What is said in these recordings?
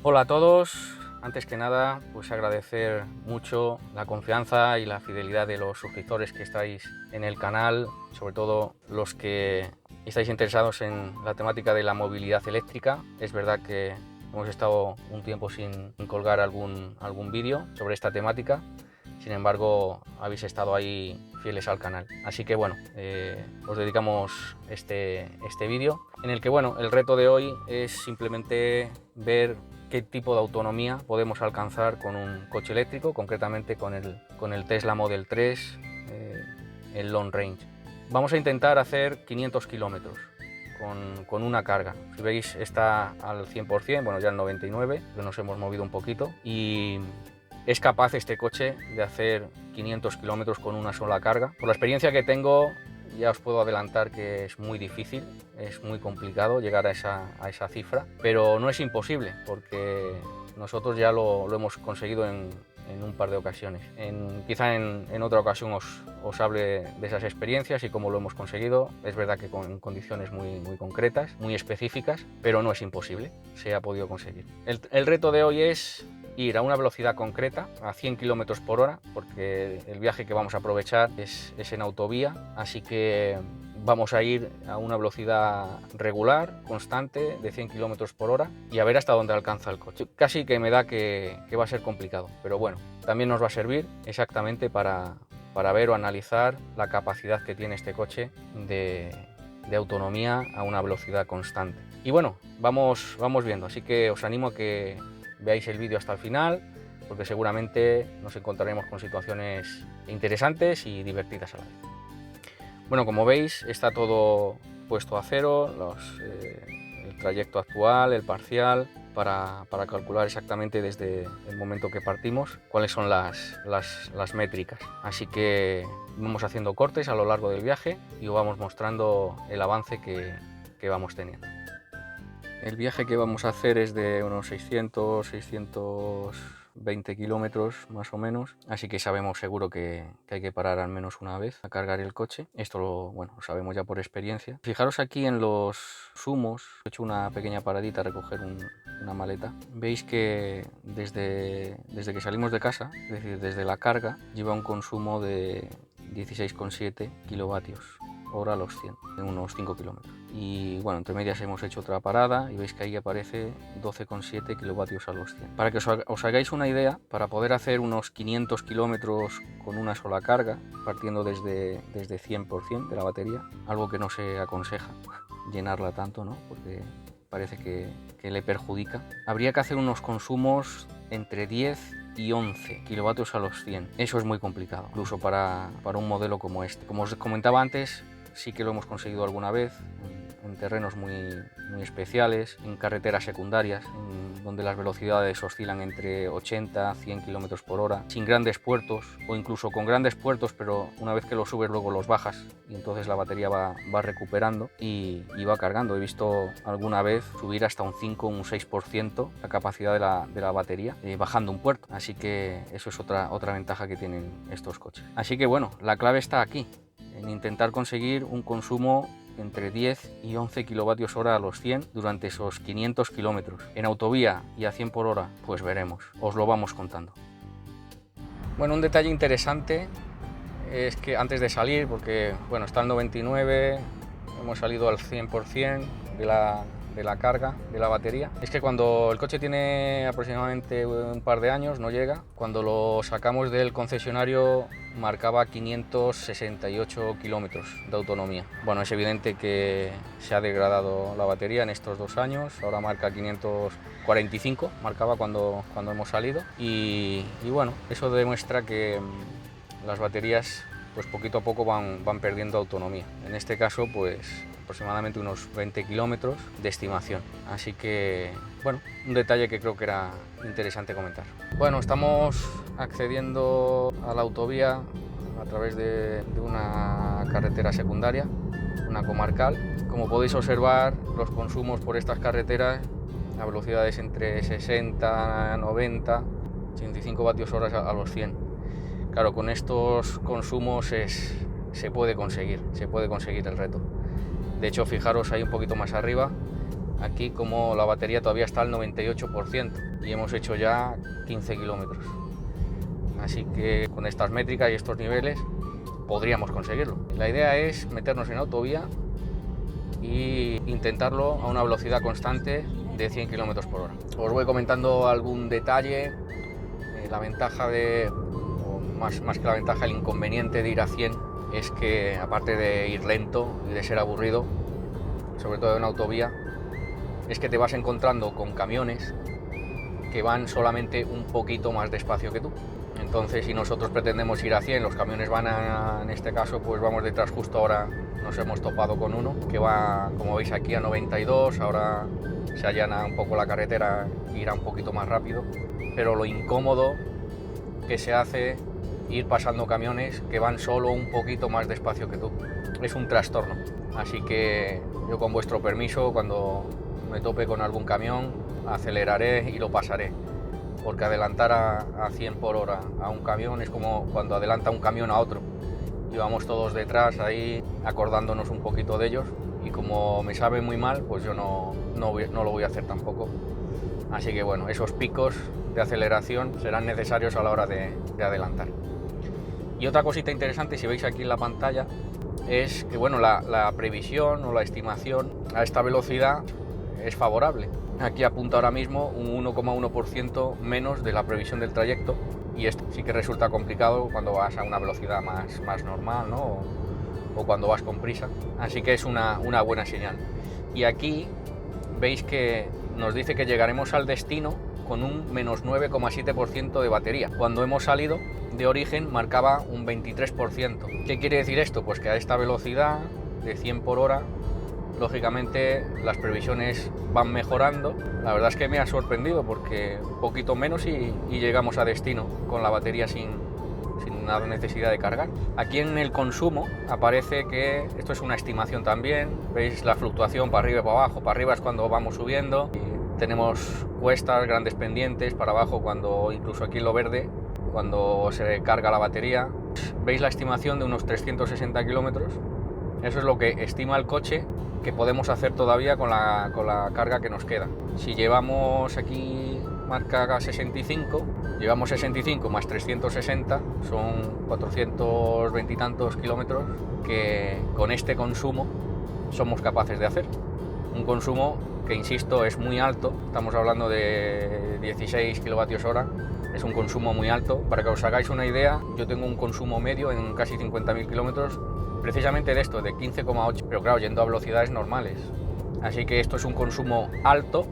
Hola a todos, antes que nada pues agradecer mucho la confianza y la fidelidad de los suscriptores que estáis en el canal, sobre todo los que estáis interesados en la temática de la movilidad eléctrica. Es verdad que hemos estado un tiempo sin colgar algún vídeo sobre esta temática, sin embargo habéis estado ahí fieles al canal, así que bueno, os dedicamos este vídeo en el que bueno, el reto de hoy es simplemente ver qué tipo de autonomía podemos alcanzar con un coche eléctrico, concretamente con el Tesla Model 3, el Long Range. Vamos a intentar hacer 500 kilómetros con una carga. Si veis, está al 100%, bueno, ya al 99%, pero nos hemos movido un poquito y es capaz este coche de hacer 500 kilómetros con una sola carga. Por la experiencia que tengo, ya os puedo adelantar que es muy difícil, es muy complicado llegar a esa cifra, pero no es imposible, porque nosotros ya lo hemos conseguido en un par de ocasiones. Quizá en otra ocasión os hable de esas experiencias y cómo lo hemos conseguido. Es verdad que con condiciones muy concretas, muy específicas, pero no es imposible, se ha podido conseguir. El reto de hoy es ir a una velocidad concreta, a 100 km por hora, porque el viaje que vamos a aprovechar es en autovía, así que vamos a ir a una velocidad regular, constante, de 100 km por hora y a ver hasta dónde alcanza el coche. Casi que me da que va a ser complicado, pero bueno, también nos va a servir exactamente para ver o analizar la capacidad que tiene este coche de autonomía a una velocidad constante. Y bueno, vamos viendo, así que os animo a que veáis el vídeo hasta el final, porque seguramente nos encontraremos con situaciones interesantes y divertidas a la vez. Bueno, como veis, está todo puesto a cero, el trayecto actual, el parcial, para calcular exactamente desde el momento que partimos cuáles son las métricas. Así que vamos haciendo cortes a lo largo del viaje y os vamos mostrando el avance que vamos teniendo. El viaje que vamos a hacer es de unos 620 kilómetros más o menos, así que sabemos seguro que hay que parar al menos una vez a cargar el coche. Esto lo sabemos ya por experiencia. Fijaros aquí en los zumos, he hecho una pequeña paradita a recoger una maleta. Veis que desde que salimos de casa, es decir, desde la carga, lleva un consumo de 16,7 kilovatios hora a los 100, en unos 5 kilómetros. Y bueno, entre medias hemos hecho otra parada y veis que ahí aparece 12,7 kilovatios a los 100. Para que os hagáis una idea, para poder hacer unos 500 kilómetros con una sola carga, partiendo desde 100% de la batería, algo que no se aconseja llenarla tanto, ¿no? Porque parece que le perjudica, habría que hacer unos consumos entre 10 y 11 kilovatios a los 100. Eso es muy complicado, incluso para un modelo como este. Como os comentaba antes, sí que lo hemos conseguido alguna vez en terrenos muy especiales, en carreteras secundarias, donde las velocidades oscilan entre 80 a 100 km por hora, sin grandes puertos, o incluso con grandes puertos, pero una vez que los subes luego los bajas y entonces la batería va recuperando y va cargando. He visto alguna vez subir hasta un 5 o un 6% la capacidad de la batería bajando un puerto, así que eso es otra ventaja que tienen estos coches. Así que bueno, la clave está aquí, en intentar conseguir un consumo entre 10 y 11 kilovatios hora a los 100 durante esos 500 kilómetros. En autovía y a 100 por hora, pues veremos, os lo vamos contando. Bueno, un detalle interesante es que antes de salir, porque bueno, está el 99, hemos salido al 100% de la carga de la batería, es que cuando el coche tiene aproximadamente un par de años, no llega, cuando lo sacamos del concesionario marcaba 568 kilómetros de autonomía. Bueno, es evidente que se ha degradado la batería en estos 2 años, ahora marca 545, marcaba cuando hemos salido y bueno, eso demuestra que las baterías pues poquito a poco van perdiendo autonomía. En este caso pues aproximadamente unos 20 kilómetros de estimación. Así que, bueno, un detalle que creo que era interesante comentar. Bueno, estamos accediendo a la autovía a través de una carretera secundaria, una comarcal. Como podéis observar, los consumos por estas carreteras a velocidades entre 60, 90, 85 vatios hora a los 100. Claro, con estos consumos se puede conseguir el reto. De hecho, fijaros ahí un poquito más arriba, aquí como la batería todavía está al 98% y hemos hecho ya 15 kilómetros. Así que con estas métricas y estos niveles podríamos conseguirlo. La idea es meternos en autovía e intentarlo a una velocidad constante de 100 km por hora. Os voy comentando algún detalle. La ventaja o más que la ventaja, el inconveniente de ir a 100 es que, aparte de ir lento y de ser aburrido, sobre todo en autovía, es que te vas encontrando con camiones que van solamente un poquito más despacio que tú. Entonces, si nosotros pretendemos ir a 100, los camiones van en este caso, pues vamos detrás. Justo ahora nos hemos topado con uno que va, como veis aquí, a 92, ahora se allana un poco la carretera, irá un poquito más rápido, pero lo incómodo que se hace ir pasando camiones que van solo un poquito más despacio que tú, es un trastorno. Así que yo, con vuestro permiso, cuando me tope con algún camión, aceleraré y lo pasaré, porque adelantar a 100 por hora a un camión es como cuando adelanta un camión a otro y vamos todos detrás ahí acordándonos un poquito de ellos, y como me sabe muy mal, pues yo no lo voy a hacer tampoco. Así que bueno, esos picos de aceleración serán necesarios a la hora de adelantar. Y otra cosita interesante, si veis aquí en la pantalla, es que bueno, la previsión o la estimación a esta velocidad es favorable. Aquí apunta ahora mismo un 1,1% menos de la previsión del trayecto, y esto sí que resulta complicado cuando vas a una velocidad más normal, ¿no? o cuando vas con prisa. Así que es una buena señal. Y aquí veis que nos dice que llegaremos al destino con un menos 9,7% de batería. Cuando hemos salido de origen marcaba un 23%. ¿Qué quiere decir esto? Pues que a esta velocidad de 100 por hora, lógicamente las previsiones van mejorando. La verdad es que me ha sorprendido, porque un poquito menos y llegamos a destino con la batería sin nada necesidad de cargar. Aquí en el consumo aparece que esto es una estimación también. Veis la fluctuación para arriba y para abajo. Para arriba es cuando vamos subiendo y tenemos cuestas, grandes pendientes. Para abajo, cuando incluso aquí en lo verde, cuando se carga la batería. Veis la estimación de unos 360 kilómetros. Eso es lo que estima el coche que podemos hacer todavía con la carga que nos queda. Si llevamos aquí marca 65, llevamos 65 más 360, son 420 y tantos kilómetros que con este consumo somos capaces de hacer. Un consumo que, insisto, es muy alto. Estamos hablando de 16 kilovatios hora. Es un consumo muy alto. Para que os hagáis una idea, yo tengo un consumo medio en casi 50.000 kilómetros precisamente de esto, de 15,8, pero claro, yendo a velocidades normales. Así que esto es un consumo alto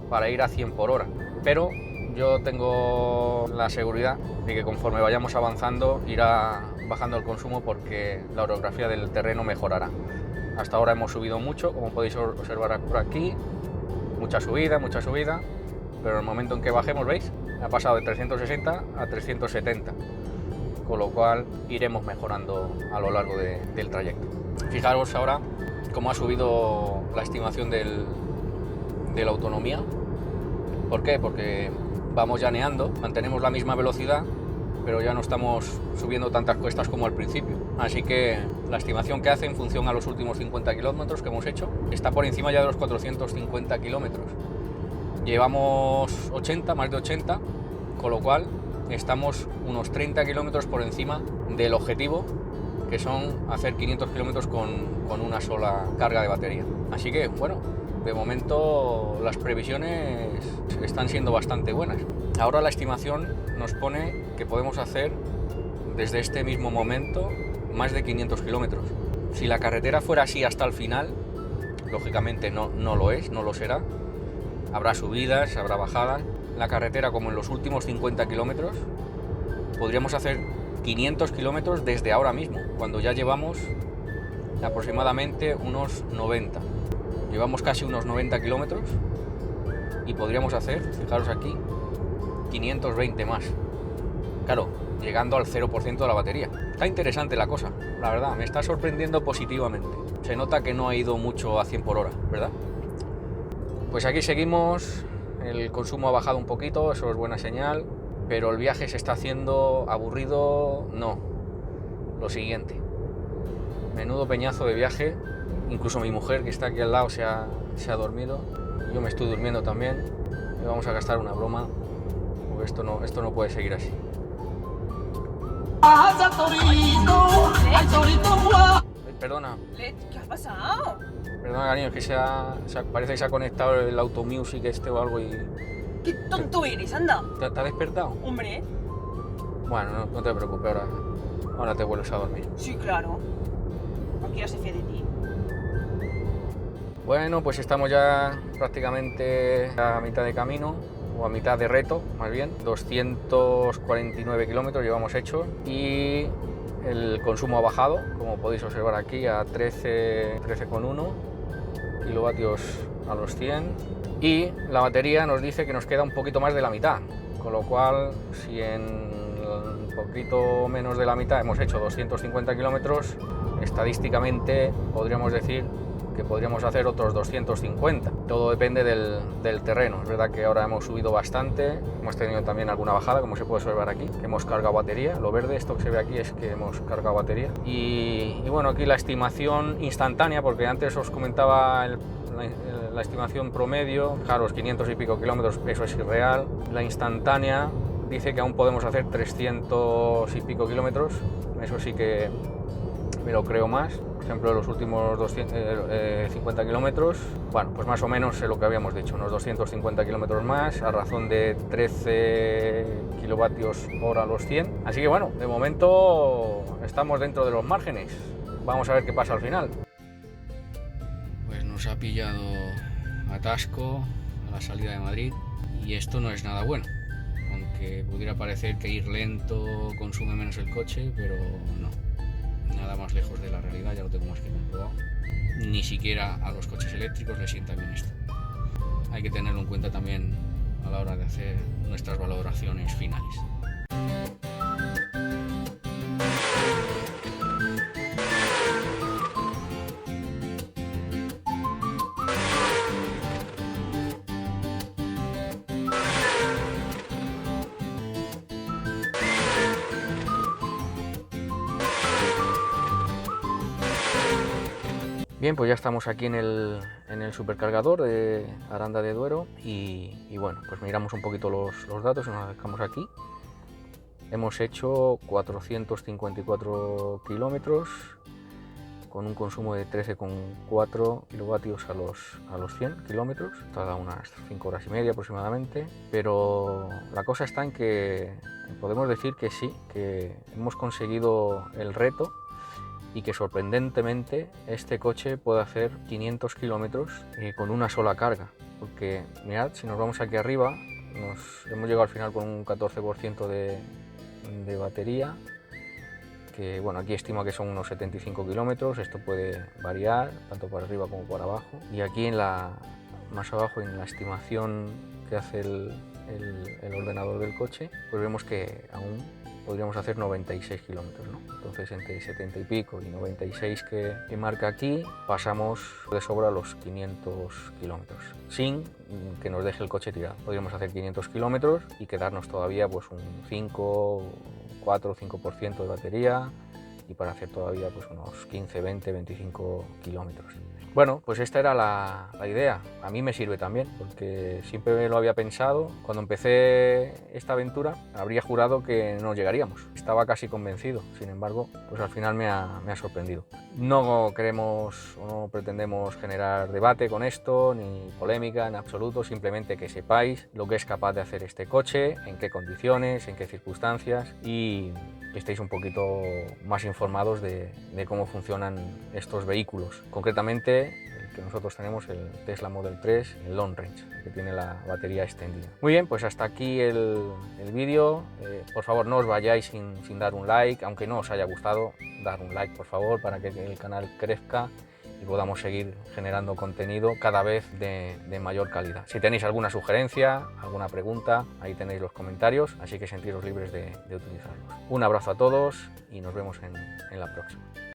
para ir a 100 por hora. Pero yo tengo la seguridad de que conforme vayamos avanzando irá bajando el consumo, porque la orografía del terreno mejorará. Hasta ahora hemos subido mucho, como podéis observar por aquí, mucha subida, pero en el momento en que bajemos, veis, ha pasado de 360 a 370, con lo cual iremos mejorando a lo largo del trayecto. Fijaros ahora cómo ha subido la estimación de la autonomía. ¿Por qué? Porque vamos llaneando, mantenemos la misma velocidad, pero ya no estamos subiendo tantas cuestas como al principio. Así que la estimación que hace en función a los últimos 50 kilómetros que hemos hecho está por encima ya de los 450 kilómetros. Llevamos 80, más de 80, con lo cual estamos unos 30 kilómetros por encima del objetivo, que son hacer 500 kilómetros con una sola carga de batería. Así que, bueno, de momento las previsiones están siendo bastante buenas. Ahora la estimación nos pone que podemos hacer desde este mismo momento más de 500 kilómetros. Si la carretera fuera así hasta el final, lógicamente no lo es, no lo será. Habrá subidas, habrá bajadas. La carretera, como en los últimos 50 kilómetros, podríamos hacer 500 kilómetros desde ahora mismo, cuando ya llevamos aproximadamente unos 90. Llevamos casi unos 90 kilómetros y podríamos hacer, fijaros aquí, 520 más. Claro, llegando al 0% de la batería. Está interesante la cosa, la verdad, me está sorprendiendo positivamente. Se nota que no ha ido mucho a 100 por hora, ¿verdad? Pues aquí seguimos, el consumo ha bajado un poquito, eso es buena señal, pero el viaje se está haciendo aburrido, no. Lo siguiente, menudo peñazo de viaje. Incluso mi mujer, que está aquí al lado, se ha dormido. yo me estoy durmiendo también y vamos a gastar una broma, porque esto no puede seguir así. Ay, perdona. ¿Qué ha pasado? Perdona, cariño, es que parece que se ha conectado el automusic este o algo y... ¡Qué tonto eres, anda! ¿Te has despertado? Hombre. Bueno, no te preocupes, ahora te vuelves a dormir. Sí, claro. Cualquiera se fía de ti. Bueno, pues estamos ya prácticamente a mitad de camino, o a mitad de reto, más bien. 249 kilómetros llevamos hecho y el consumo ha bajado, como podéis observar aquí, a 13,1 kilovatios a los 100. Y la batería nos dice que nos queda un poquito más de la mitad, con lo cual si en un poquito menos de la mitad hemos hecho 250 kilómetros, estadísticamente podríamos decir que podríamos hacer otros 250. Todo depende del terreno. Es verdad que ahora hemos subido bastante, hemos tenido también alguna bajada, como se puede observar aquí, que hemos cargado batería. Lo verde, esto que se ve aquí, es que hemos cargado batería. Y bueno, aquí la estimación instantánea, porque antes os comentaba la estimación promedio, fijaros, 500 y pico kilómetros, eso es irreal. La instantánea dice que aún podemos hacer 300 y pico kilómetros, eso sí que me lo creo más. Por ejemplo, los últimos 250 kilómetros, bueno, pues más o menos lo que habíamos dicho, unos 250 kilómetros más, a razón de 13 kilovatios hora a los 100. Así que bueno, de momento estamos dentro de los márgenes. Vamos a ver qué pasa al final. Pues nos ha pillado atasco a la salida de Madrid y esto no es nada bueno. Aunque pudiera parecer que ir lento consume menos el coche, pero no. Nada más lejos de la realidad, ya lo tengo más que comprobado. Ni siquiera a los coches eléctricos les sienta bien esto. Hay que tenerlo en cuenta también a la hora de hacer nuestras valoraciones finales. Bien, pues ya estamos aquí en el supercargador de Aranda de Duero y bueno, pues miramos un poquito los datos y nos acercamos aquí. Hemos hecho 454 kilómetros con un consumo de 13,4 kilovatios a los 100 kilómetros, tarda unas 5 horas y media aproximadamente, pero la cosa está en que podemos decir que sí, que hemos conseguido el reto y que sorprendentemente este coche puede hacer 500 kilómetros con una sola carga, porque mirad, si nos vamos aquí arriba, hemos llegado al final con un 14% de batería, que bueno, aquí estimo que son unos 75 kilómetros, esto puede variar tanto para arriba como para abajo, y aquí más abajo en la estimación que hace el ordenador del coche, pues vemos que aún podríamos hacer 96 kilómetros, ¿no? Entonces entre 70 y pico y 96 que marca aquí, pasamos de sobra los 500 kilómetros, sin que nos deje el coche tirado. Podríamos hacer 500 kilómetros y quedarnos todavía pues un 4 o 5% de batería y para hacer todavía pues unos 15, 20, 25 kilómetros. Bueno, pues esta era la idea. A mí me sirve también, porque siempre lo había pensado. Cuando empecé esta aventura, habría jurado que no llegaríamos. Estaba casi convencido. Sin embargo, pues al final me ha sorprendido. No queremos o no pretendemos generar debate con esto, ni polémica en absoluto. Simplemente que sepáis lo que es capaz de hacer este coche, en qué condiciones, en qué circunstancias y que estéis un poquito más informados de cómo funcionan estos vehículos. Concretamente, el que nosotros tenemos, el Tesla Model 3, el Long Range, que tiene la batería extendida. Muy bien, pues hasta aquí el vídeo. Por favor, no os vayáis sin dar un like, aunque no os haya gustado, dar un like, por favor, para que el canal crezca y podamos seguir generando contenido cada vez de mayor calidad. Si tenéis alguna sugerencia, alguna pregunta, ahí tenéis los comentarios, así que sentiros libres de utilizarlos. Un abrazo a todos y nos vemos en la próxima.